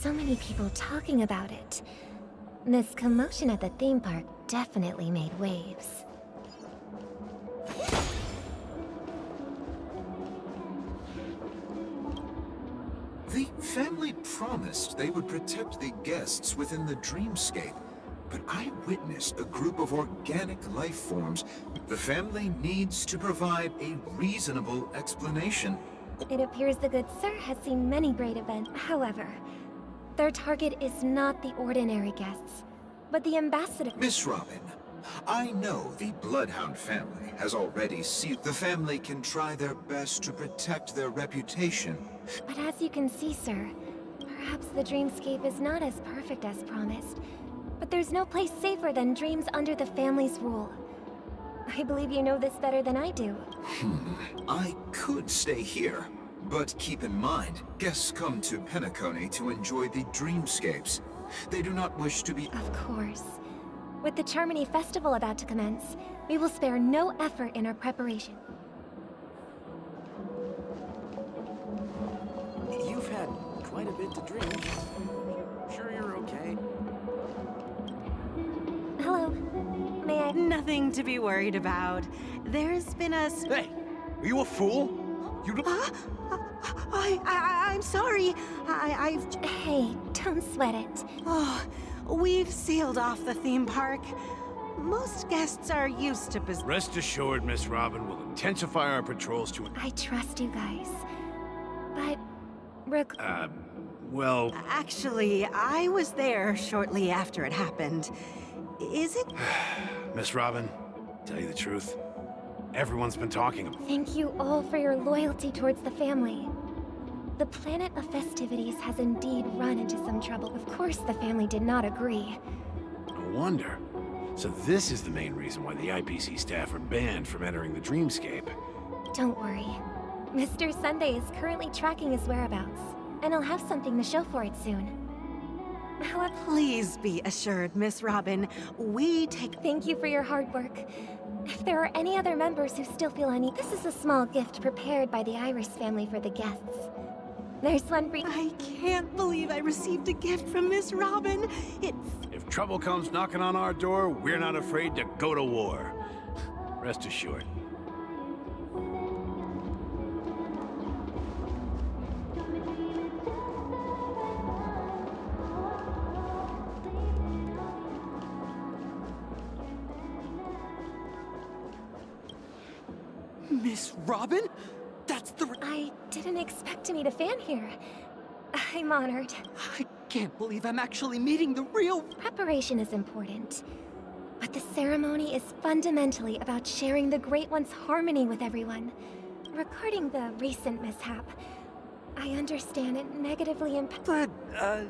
so many people talking about it. This commotion at the theme park definitely made waves. The family promised they would protect the guests within the dreamscape, but I witnessed a group of organic life forms. The family needs to provide a reasonable explanation. It appears the good sir has seen many great events. However, their target is not the ordinary guests, but the ambassador. Miss Robin, I know the Bloodhound family has already seen. The family can try their best to protect their reputation. But as you can see, sir, perhaps the dreamscape is not as perfect as promised. But there's no place safer than dreams under the family's rule. I believe you know this better than I do. I could stay here, but keep in mind, guests come to Penacony to enjoy the dreamscapes. They do not wish to be— Of course. With the Charmony Festival about to commence, we will spare no effort in our preparation. You've had quite a bit to drink. Sure you're okay? Hello. May I— Nothing to be worried about. There's been a... Hey, are you a fool? You look... I'm sorry. I've... Hey, don't sweat it. Oh, we've sealed off the theme park. Most guests are used to... Rest assured, Miss Robin, we'll intensify our patrols to... I trust you guys. But... well... Actually, I was there shortly after it happened. Is it? Miss Robin, tell you the truth, everyone's been talking about... Thank you all for your loyalty towards the family. The planet of festivities has indeed run into some trouble. Of course, the family did not agree. No wonder. So this is the main reason why the IPC staff are banned from entering the dreamscape. Don't worry. Mr. Sunday is currently tracking his whereabouts, and he'll have something to show for it soon. However, Please be assured, Miss Robin, we take... thank you for your hard work. If there are any other members who still feel uneasy, this is a small gift prepared by the Iris family for the guests. There's one for... I can't believe I received a gift from Miss Robin. If trouble comes knocking on our door, we're not afraid to go to war. Rest assured. Miss Robin? That's the... I didn't expect to meet a fan here. I'm honored. I can't believe I'm actually meeting the real... Preparation is important, but the ceremony is fundamentally about sharing the Great One's harmony with everyone. Regarding the recent mishap, I understand it negatively impacted... But,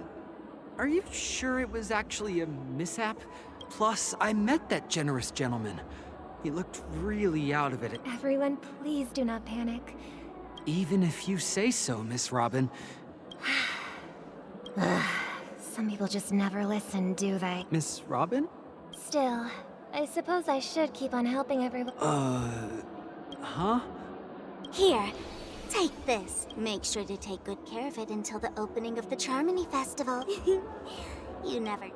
are you sure it was actually a mishap? Plus, I met that generous gentleman. He looked really out of it. Everyone, please do not panic. Even if you say so, Miss Robin. Some people just never listen, do they? Miss Robin? Still, I suppose I should keep on helping everyone. Huh? Here, take this. Make sure to take good care of it until the opening of the Charmony Festival. You never...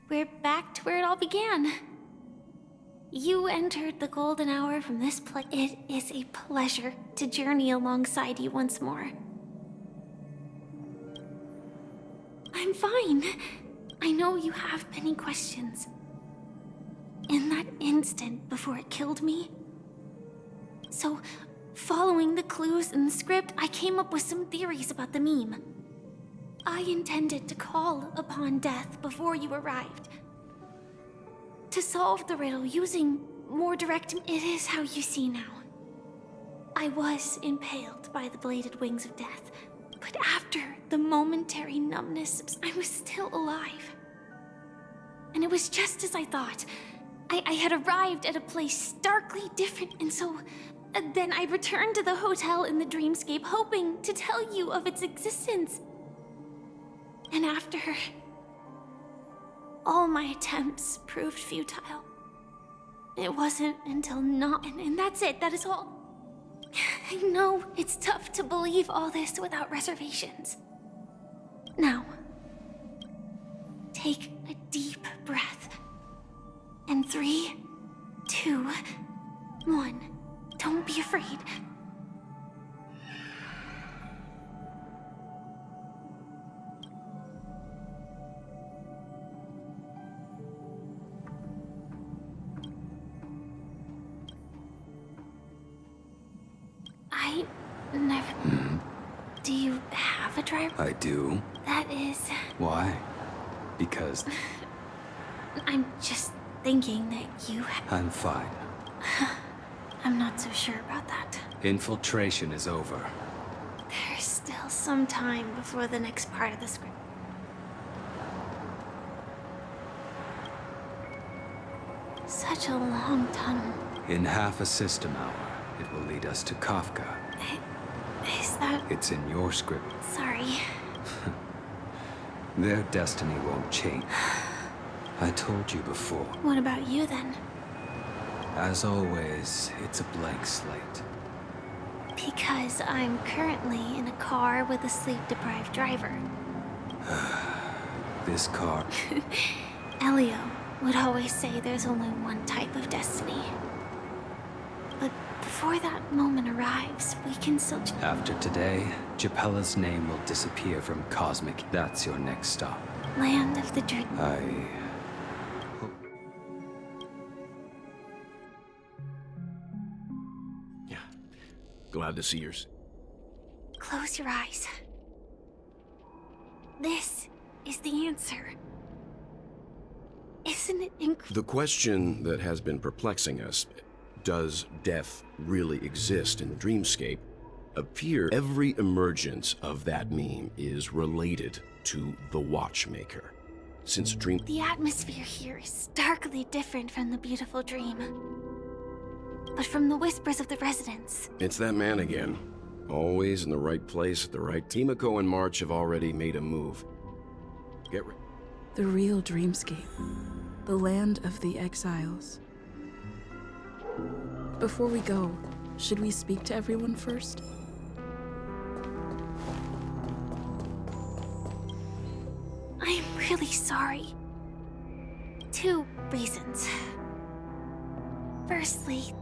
We're back to where it all began. You entered the golden hour from this place. It is a pleasure to journey alongside you once more. I'm fine. I know you have many questions. In that instant before it killed me. So, following the clues in the script, I came up with some theories about the meme. I intended to call upon death before you arrived. To solve the riddle using more direct... It is how you see now. I was impaled by the bladed wings of death, but after the momentary numbness, I was still alive. And it was just as I thought. I had arrived at a place starkly different, and so... then I returned to the hotel in the dreamscape, hoping to tell you of its existence. And after... all my attempts proved futile. It wasn't until not... and that's it, that is all. I know it's tough to believe all this without reservations. Now, take a deep breath. And 3, 2, 1. Don't be afraid. I never... Do you have a driver? I do. That is... Why? Because I'm just thinking that you... I'm fine. I'm not so sure about that. Infiltration is over. There's still some time before the next part of the script. Such a long tunnel. In half a system hour, it will lead us to Kafka. Is that... It's in your script. Sorry. Their destiny won't change. I told you before. What about you then? As always, it's a blank slate. Because I'm currently in a car with a sleep-deprived driver. This car... Elio would always say there's only one type of destiny. But before that moment arrives, we can still... After today, Japella's name will disappear from Cosmic. That's your next stop. Land of the Dread... Yeah. Glad to see yours. Close your eyes. This is the answer. Isn't it incredible? The question that has been perplexing us, does death really exist in the dreamscape, appears every emergence of that meme is related to the watchmaker. Since dream... The atmosphere here is starkly different from the beautiful dream. But from the whispers of the residents. It's that man again. Always in the right place at the right... Timoko and March have already made a move. Get ready. The real dreamscape. The land of the exiles. Before we go, should we speak to everyone first? I'm really sorry. 2 reasons. Firstly,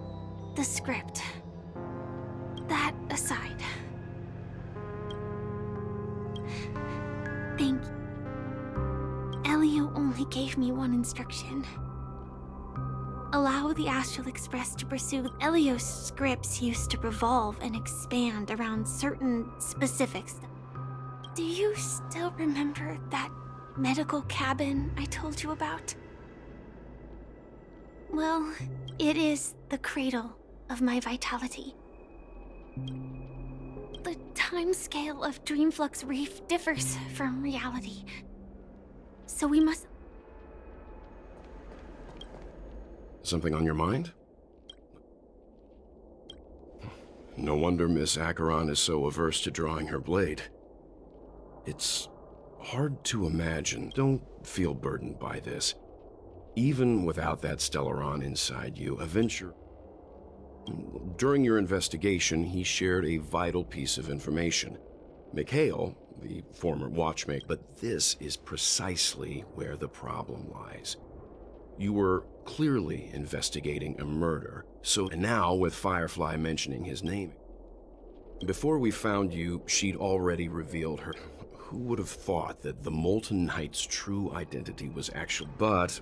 the script. That aside. Thank you. Elio only gave me one instruction. Allow the Astral Express to pursue. Elio's scripts used to revolve and expand around certain specifics. Do you still remember that medical cabin I told you about? Well, it is the cradle of my vitality. The timescale of Dreamflux Reef differs from reality. So we must... Something on your mind? No wonder Miss Acheron is so averse to drawing her blade. It's hard to imagine. Don't feel burdened by this. Even without that Stellaron inside you, Adventure... During your investigation, he shared a vital piece of information. Mikhail, the former watchmaker, but this is precisely where the problem lies. You were clearly investigating a murder, and now with Firefly mentioning his name. Before we found you, she'd already revealed her. Who would have thought that the Molten Knight's true identity was actually... But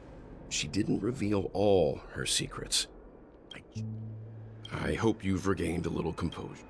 she didn't reveal all her secrets. I hope you've regained a little composure.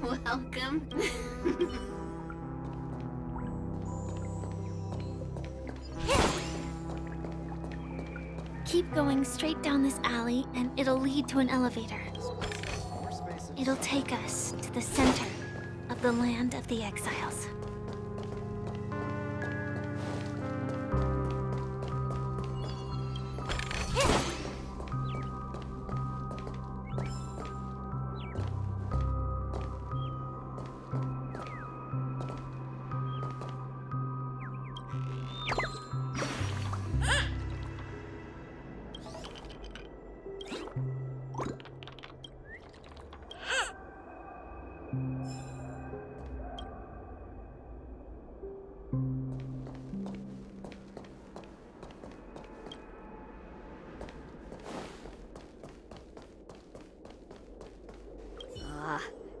Welcome. Keep going straight down this alley and it'll lead to an elevator. It'll take us to the center of the land of the exiles.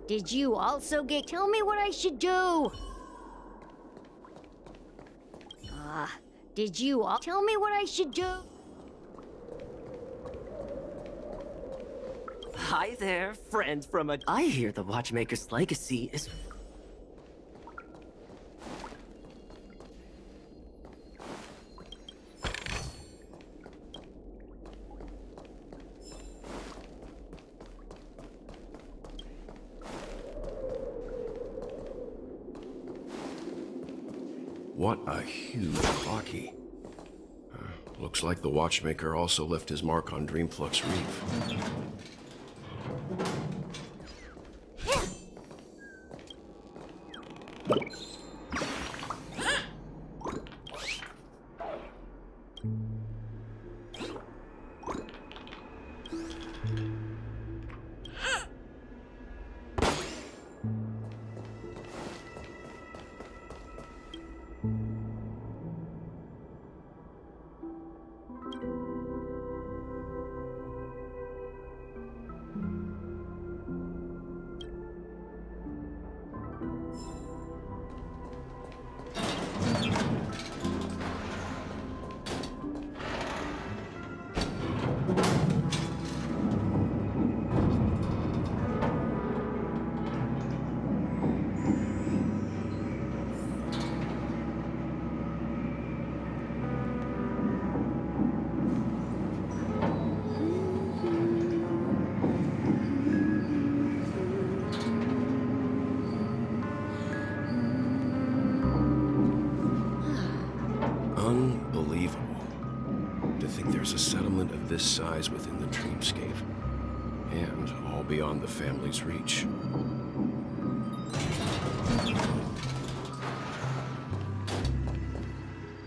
Did you also get... Tell me what I should do! Did you all... Tell me what I should do! Hi there, friend from a... I hear the Watchmaker's legacy is... What a huge hockey. Looks like the Watchmaker also left his mark on Dreamflux Reef. Unbelievable. To think there's a settlement of this size within the dreamscape. And all beyond the family's reach.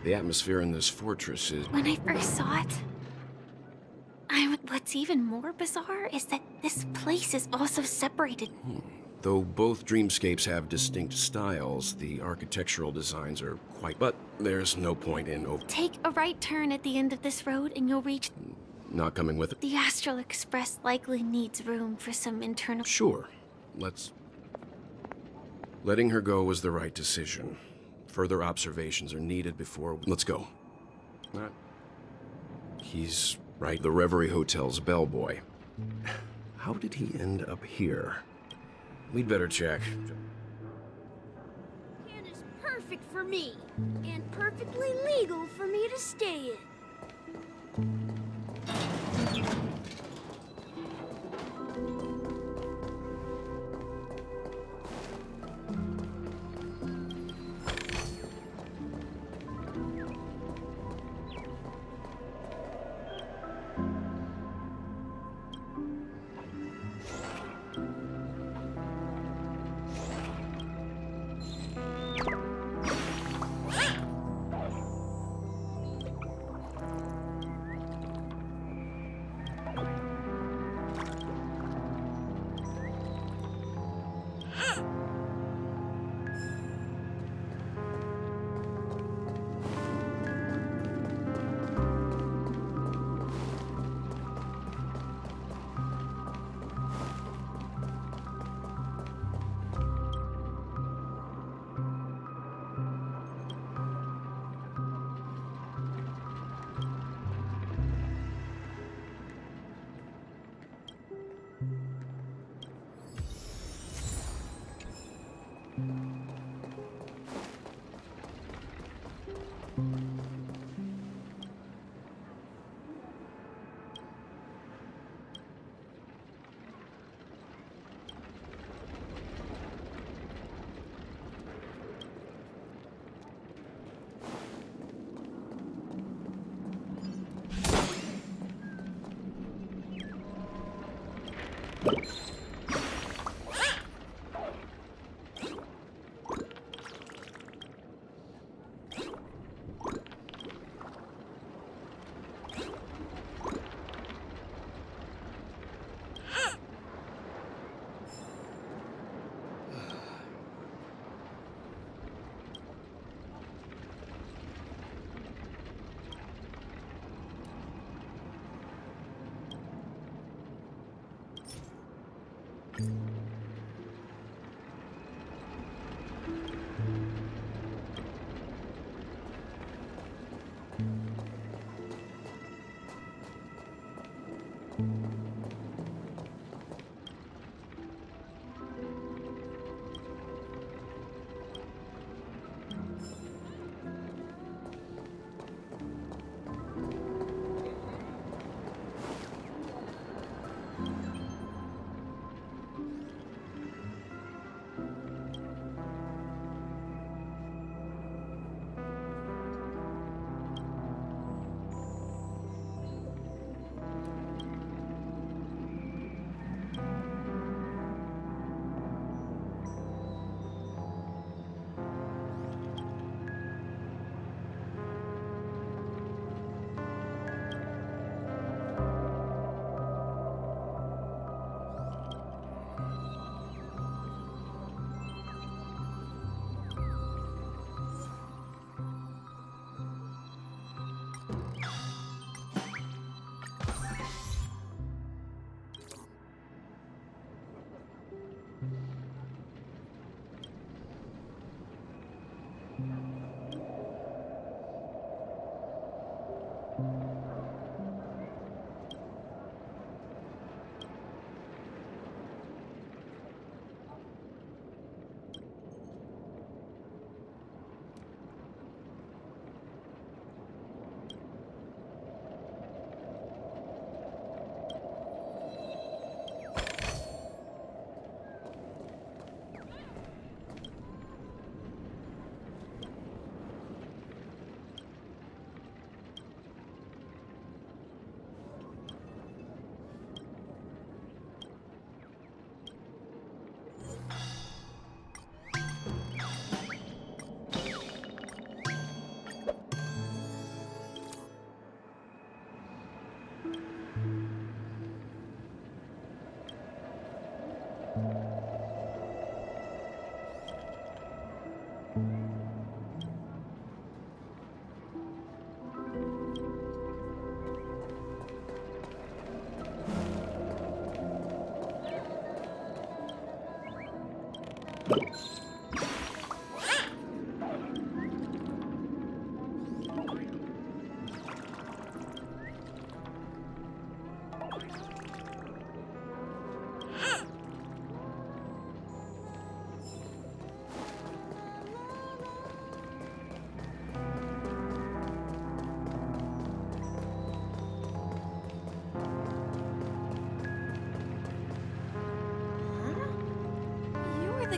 The atmosphere in this fortress is... When I first saw it, what's even more bizarre is that this place is also separated. Though both dreamscapes have distinct styles, the architectural designs are quite... But there's no point in... Take a right turn at the end of this road and you'll reach... Not coming with it. The Astral Express likely needs room for some internal... Sure. Letting her go was the right decision. Further observations are needed before... Let's go. He's right. The Reverie Hotel's bellboy. How did he end up here? We'd better check. Inn is perfect for me, and perfectly legal for me to stay in.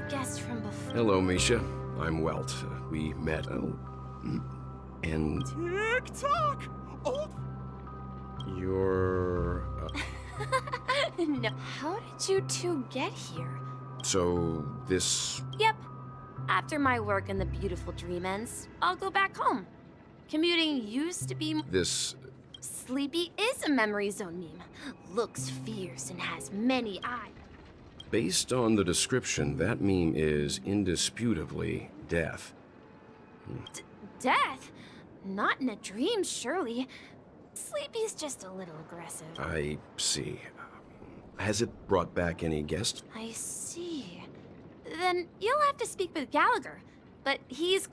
the guest from before. Hello, Misha. I'm Welt. We met, and... Tick-tock! Old... You're... No. How did you two get here? So, this... Yep. After my work in the beautiful dream ends, I'll go back home. Commuting used to be... This... Sleepy is a memory zone meme. Looks fierce and has many eyes. Based on the description, that meme is indisputably death. Death? Not in a dream, surely. Sleepy's just a little aggressive. I see. Has it brought back any guests? I see. Then you'll have to speak with Gallagher. But he's...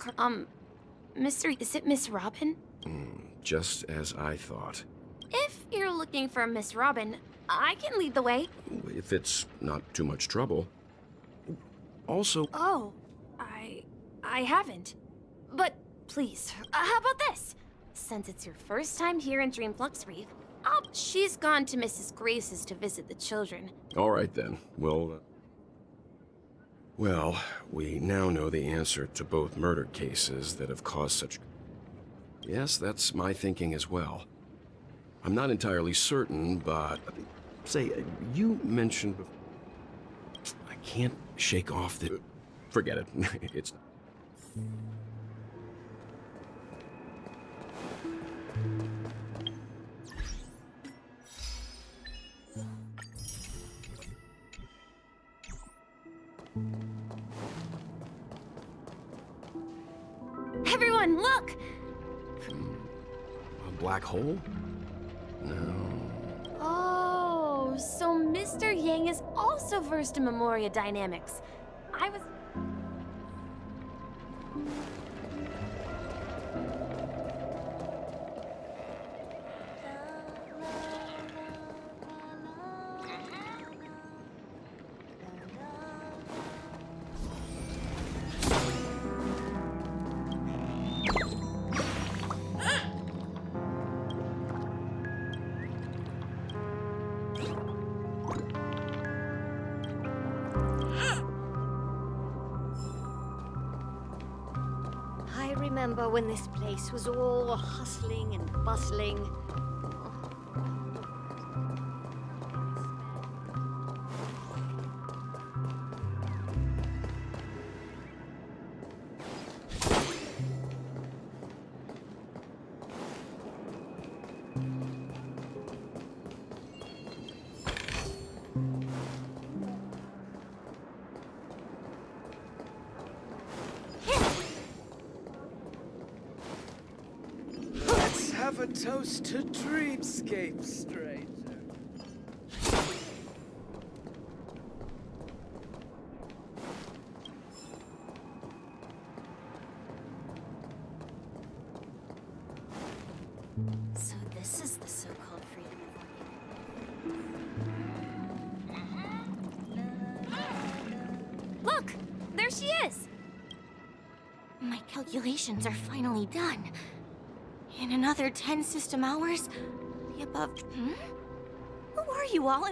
is it Miss Robin? Just as I thought. If you're looking for Miss Robin, I can lead the way. If it's not too much trouble. Also... Oh, I haven't. But please, how about this? Since it's your first time here in Dreamflux Reef, she's gone to Mrs. Grace's to visit the children. All right then. Well, we now know the answer to both murder cases that have caused such... Yes, that's my thinking as well. I'm not entirely certain, but... Say, you mentioned... I can't shake off the... Forget it. It's... Everyone, look! A black hole? No. Oh, so Mr. Yang is also versed in Memoria dynamics. I was... I remember when this place was all hustling and bustling. Have a toast to dreamscape, stranger. So this is the so-called freedom of... Look! There she is! My calculations are finally done. In another 10 system hours, the above... Who are you all?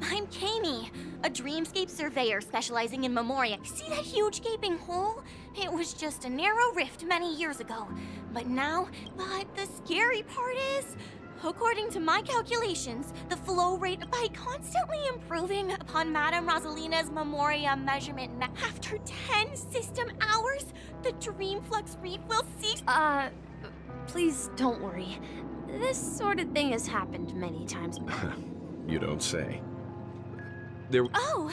I'm Kami, a dreamscape surveyor specializing in Memoria. See that huge gaping hole? It was just a narrow rift many years ago. But the scary part is, according to my calculations, the flow rate, by constantly improving upon Madame Rosalina's Memoria measurement, after 10 system hours, the Dreamflux Reef will cease... Please don't worry. This sort of thing has happened many times. You don't say. Oh,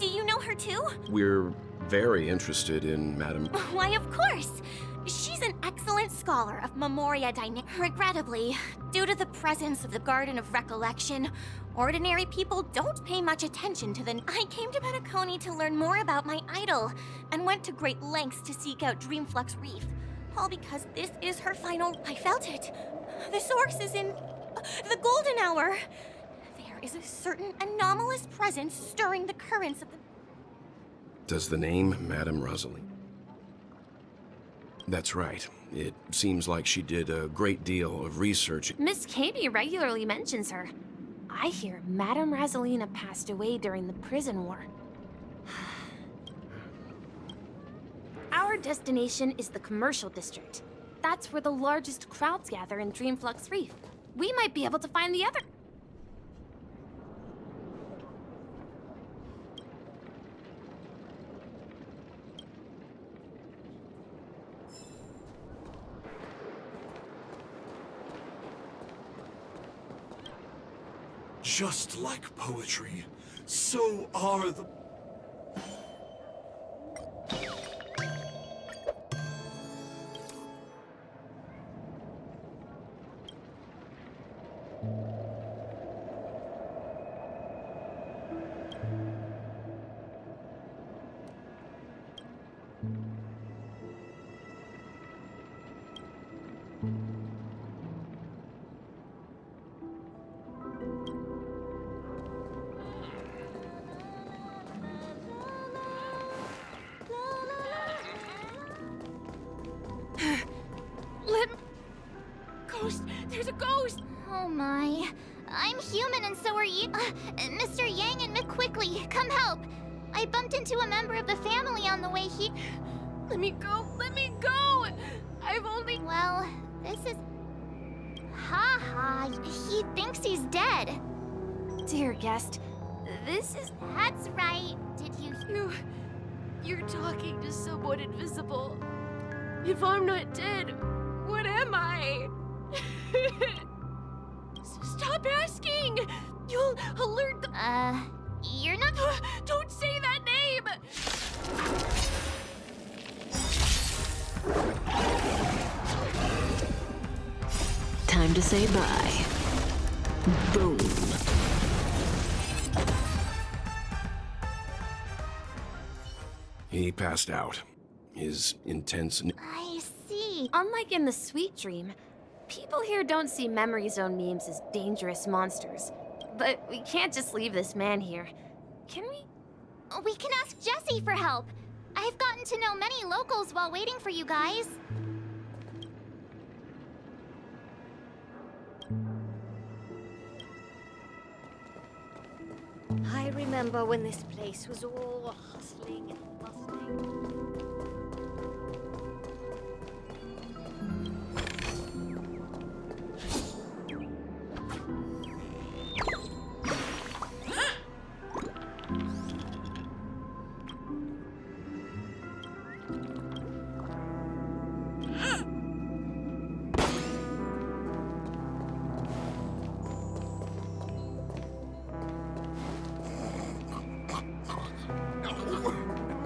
do you know her too? We're very interested in Madame... Why, of course. She's an excellent scholar of Memoria dynamics. Regrettably, due to the presence of the Garden of Recollection, ordinary people don't pay much attention to the... I came to Penacony to learn more about my idol, and went to great lengths to seek out Dreamflux Reef. All because this is her final... I felt it. The source is in... the golden hour. There is a certain anomalous presence stirring the currents of the... Does the name Madame Rosalie? That's right. It seems like she did a great deal of research. Miss Kami regularly mentions her. I hear Madame Rosalina passed away during the prison war. destination is the commercial district. That's where the largest crowds gather in Dreamflux Reef. We might be able to find the other. Just like poetry, so are the... Ghost! There's a ghost! Oh my. I'm human and so are you. Mr. Yang and McQuickly, come help. I bumped into a member of the family on the way here. Let me go! Let me go! I've only... Well, this is... Ha ha. He thinks he's dead. Dear guest, this is... That's right. Did you... You're talking to someone invisible. If I'm not dead, what am I? Stop asking! You'll alert the... You're not... Don't say that name! Time to say bye. Boom. He passed out. His intense... I see. Unlike in the Sweet Dream, people here don't see Memory Zone memes as dangerous monsters. But we can't just leave this man here. Can we? We can ask Jessie for help. I've gotten to know many locals while waiting for you guys. I remember when this place was all hustling and bustling.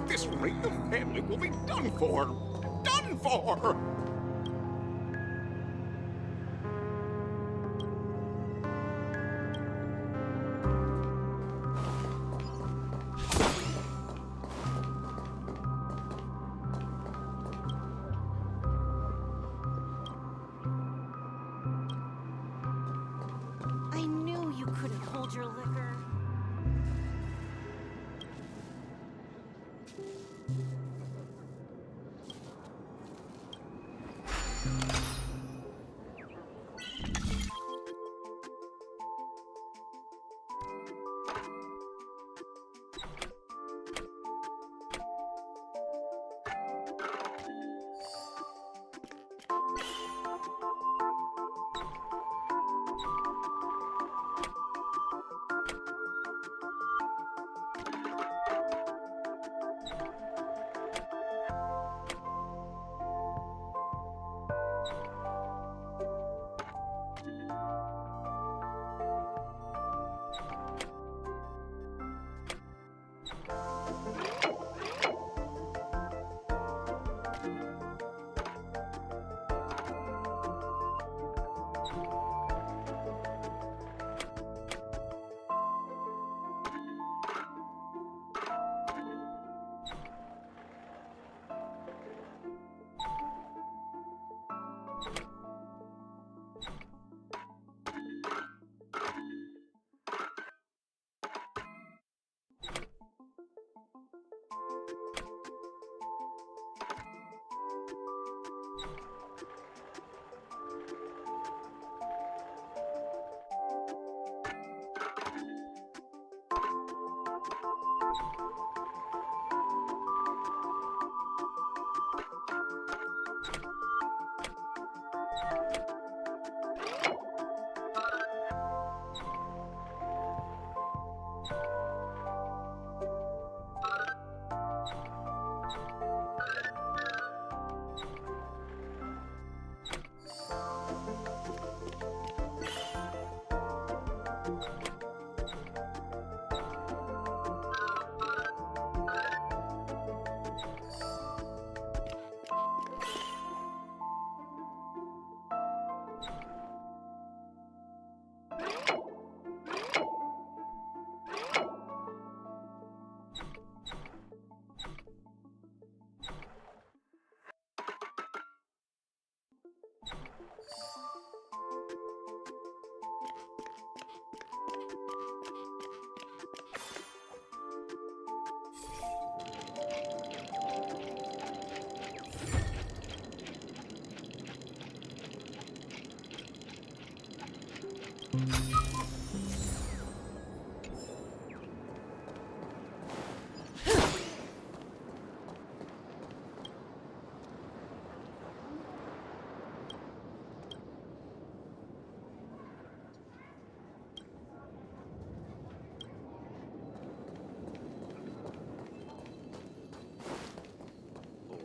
This rate, the family will be done for! Done for! I knew you couldn't hold your liquor.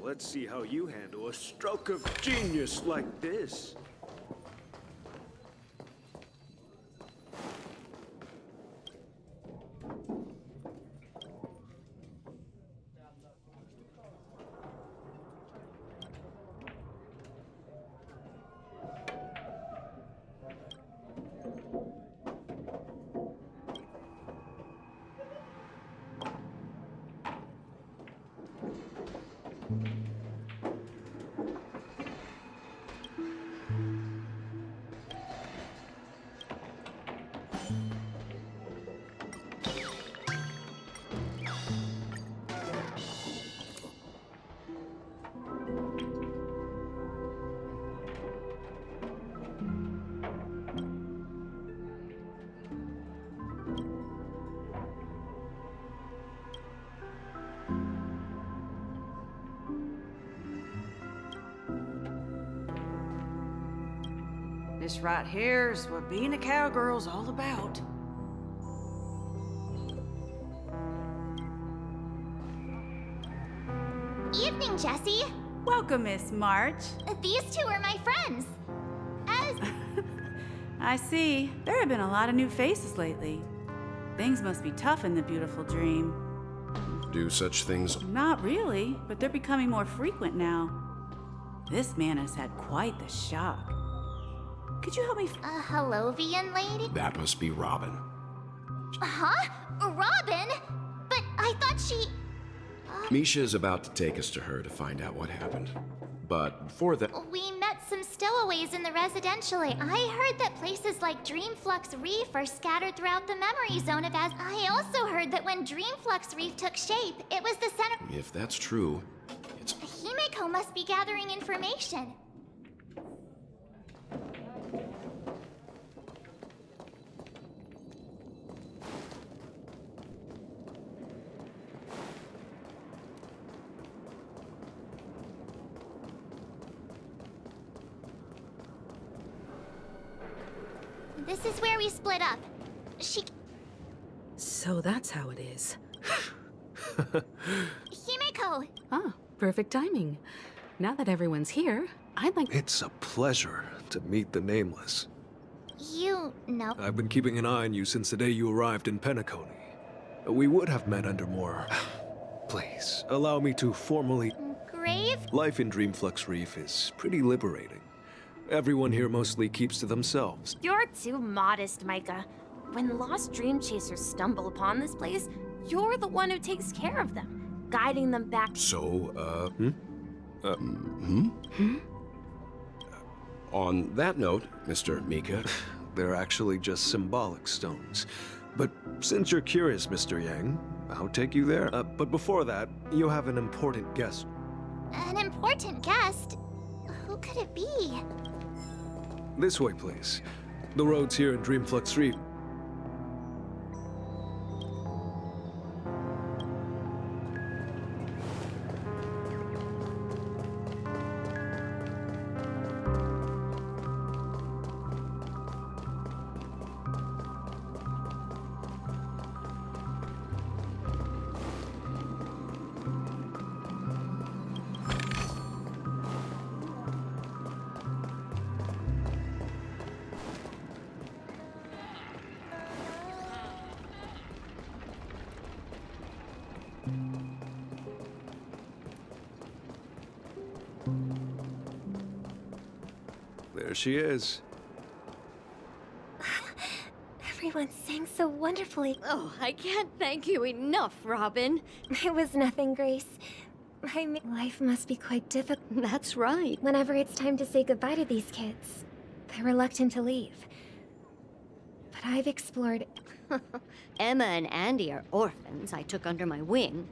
Let's see how you handle a stroke of genius like this. This right here's what being a cowgirl's all about. Evening, Jessie. Welcome, Miss March. These two are my friends. As... I see. There have been a lot of new faces lately. Things must be tough in the beautiful dream. Do such things? Not really, but they're becoming more frequent now. This man has had quite the shock. Could you help me? Hello, Vian lady? That must be Robin. Huh? Robin? But I thought she... Misha is about to take us to her to find out what happened. But before that... We met some stowaways in the residential area. I heard that places like Dreamflux Reef are scattered throughout the memory zone of Az... I also heard that when Dreamflux Reef took shape, it was the center... If that's true, it's... Himeko must be gathering information. This is where we split up. She... So that's how it is. Himeko! Ah, perfect timing. Now that everyone's here, I'd like... It's a pleasure to meet the Nameless. You know... I've been keeping an eye on you since the day you arrived in Penacony. We would have met under more... Please, allow me to formally... Grave? Life in Dreamflux Reef is pretty liberating. Everyone here mostly keeps to themselves. You're too modest, Micah. When lost dream chasers stumble upon this place, you're the one who takes care of them, guiding them back. So, On that note, Mr. Mika... They're actually just symbolic stones. But since you're curious, Mr. Yang, I'll take you there. But before that, you have an important guest. An important guest? Who could it be? This way, please. The roads here in Dreamflux Reef. There she is. Everyone sang so wonderfully. Oh, I can't thank you enough, Robin. It was nothing, Grace. Life must be quite difficult. That's right. Whenever it's time to say goodbye to these kids, they're reluctant to leave. But I've explored... Emma and Andy are orphans I took under my wing.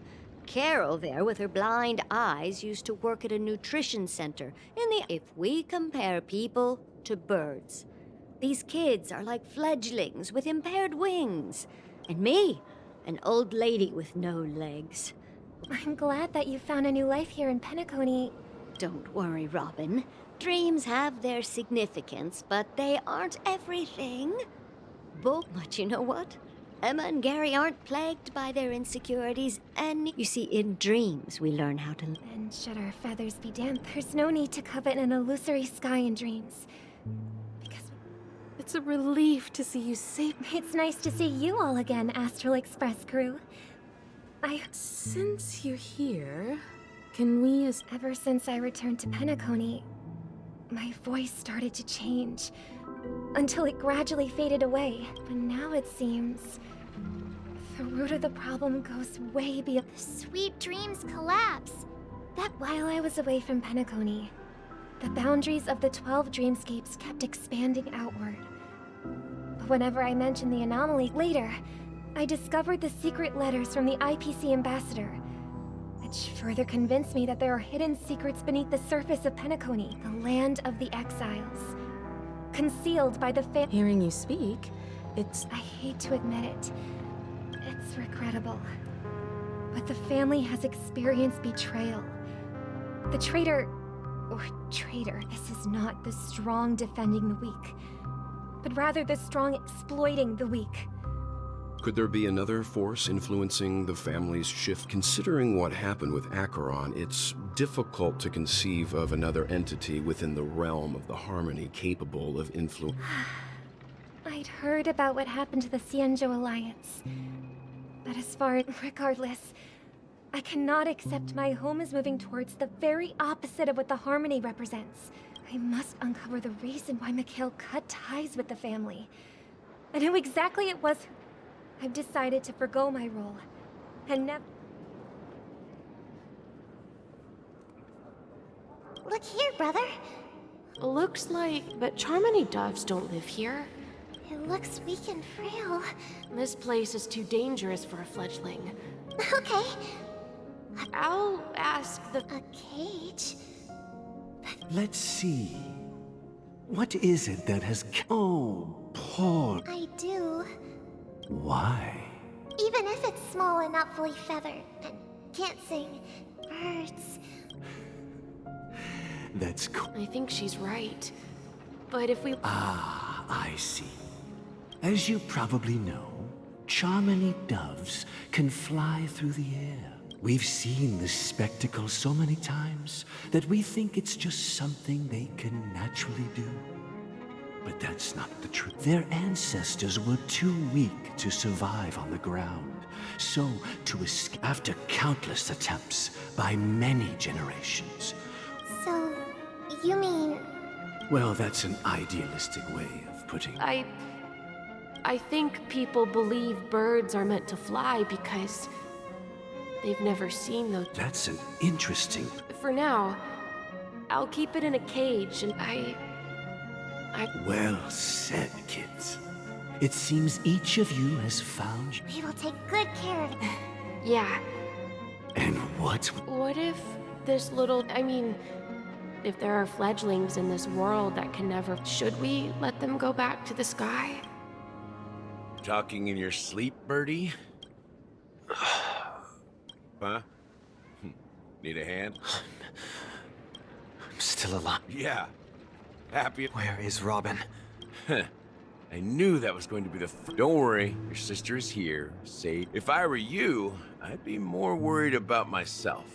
Carol there, with her blind eyes, used to work at a nutrition center in the... If we compare people to birds, These kids are like fledglings with impaired wings. And me, an old lady with no legs. I'm glad that you found a new life here in Penacony. Don't worry, Robin. Dreams have their significance, but they aren't everything. But you know what? Emma and Gary aren't plagued by their insecurities, and you see, in dreams we learn how to... And should our feathers be damp, there's no need to covet an illusory sky in dreams. Because it's a relief to see you safe. It's nice to see you all again, Astral Express crew. Since you're here, can we... Ever since I returned to Penacony, my voice started to change. Until it gradually faded away. But now it seems... the root of the problem goes way beyond... The sweet dreams collapse. That while I was away from Penacony, the boundaries of the 12 dreamscapes kept expanding outward. But whenever I mentioned the anomaly later, I discovered the secret letters from the IPC ambassador, which further convinced me that there are hidden secrets beneath the surface of Penacony, the land of the exiles. Concealed by the Hearing you speak, it's... I hate to admit it. It's regrettable. But the family has experienced betrayal. The traitor... this is not the strong defending the weak, but rather the strong exploiting the weak. Could there be another force influencing the family's shift? Considering what happened with Acheron, it's difficult to conceive of another entity within the realm of the Harmony capable of influence. I'd heard about what happened to the Xianzhou Alliance. But as far... regardless, I cannot accept my home is moving towards the very opposite of what the Harmony represents. I must uncover the reason why Mikhail cut ties with the family. And who exactly it was. I've decided to forgo my role, and never... Look here, brother. Looks like... but Charmony doves don't live here. It looks weak and frail. This place is too dangerous for a fledgling. Okay. I'll ask the... A cage? Let's see. What is it that has... Oh, Paul. I do. Why? Even if it's small and not fully feathered, and can't sing birds. That's cool. I think she's right. But if we... Ah, I see. As you probably know, Charmony doves can fly through the air. We've seen this spectacle so many times that we think it's just something they can naturally do. But that's not the truth. Their ancestors were too weak to survive on the ground. So, to escape after countless attempts by many generations. So, you mean... Well, that's an idealistic way of putting it. I think people believe birds are meant to fly because they've never seen those. That's an interesting... For now, I'll keep it in a cage and Well said, kids. It seems each of you has found... We will take good care of it. Yeah. And what? What if this little... if there are fledglings in this world that can never... Should we let them go back to the sky? Talking in your sleep, birdie? Huh? Need a hand? I'm still alive. Yeah. Happy. Where is Robin? I knew that was going to be the Don't worry, your sister is here, safe. If I were you, I'd be more worried about myself.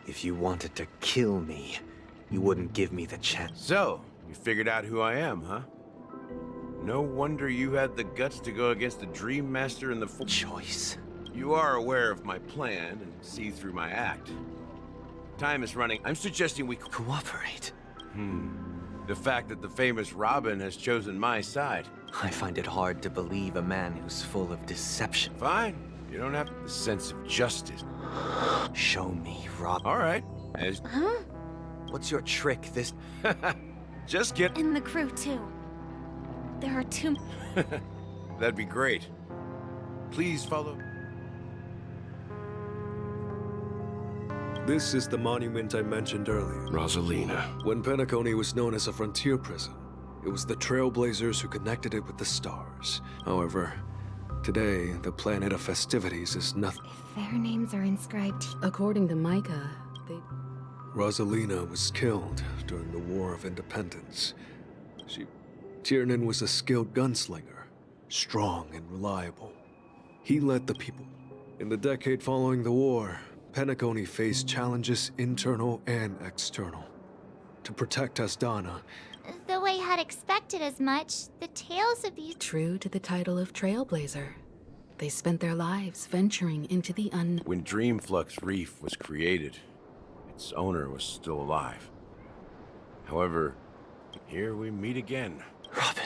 If you wanted to kill me, you wouldn't give me the chance. So, you figured out who I am, huh? No wonder you had the guts to go against the Dream Master and the choice. You are aware of my plan and see through my act. Time is running. I'm suggesting we cooperate. The fact that the famous Robin has chosen my side. I find it hard to believe a man who's full of deception. Fine. You don't have the sense of justice. Show me, Rob. All right. Huh? What's your trick this... Just get... And the crew, too. There are two... That'd be great. Please follow... This is the monument I mentioned earlier. Rosalina. When Penacony was known as a frontier prison, It was the Trailblazers who connected it with the stars. However, today, the planet of festivities is nothing. Their names are inscribed. According to Micah, Rosalina was killed during the War of Independence. Tiernan was a skilled gunslinger, strong and reliable. He led the people. In the decade following the war, Penacony faced challenges internal and external. To protect Asdana, Though I had expected as much, the tales of these— True to the title of Trailblazer, they spent their lives venturing into the unknown. When Dreamflux Reef was created, its owner was still alive. However, here we meet again. Robin.